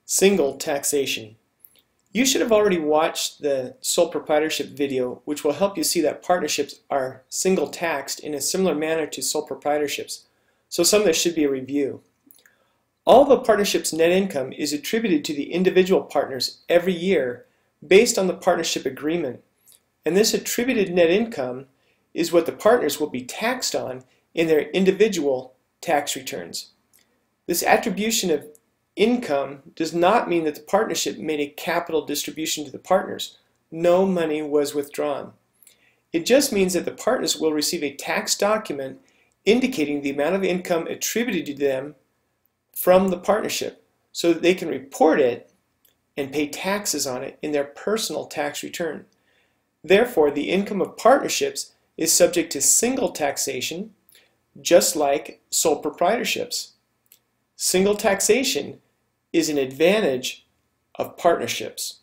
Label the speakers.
Speaker 1: Single taxation. You should have already watched the sole proprietorship video, which will help you see that partnerships are single taxed in a similar manner to sole proprietorships. So some of this should be a review. All the partnership's net income is attributed to the individual partners every year based on the partnership agreement. And this attributed net income is what the partners will be taxed on in their individual tax returns. This attribution of income does not mean that the partnership made a capital distribution to the partners. No money was withdrawn. It just means that the partners will receive a tax document indicating the amount of income attributed to them from the partnership so that they can report it and pay taxes on it in their personal tax return. Therefore, the income of partnerships is subject to single taxation, just like sole proprietorships. Single taxation is an advantage of partnerships.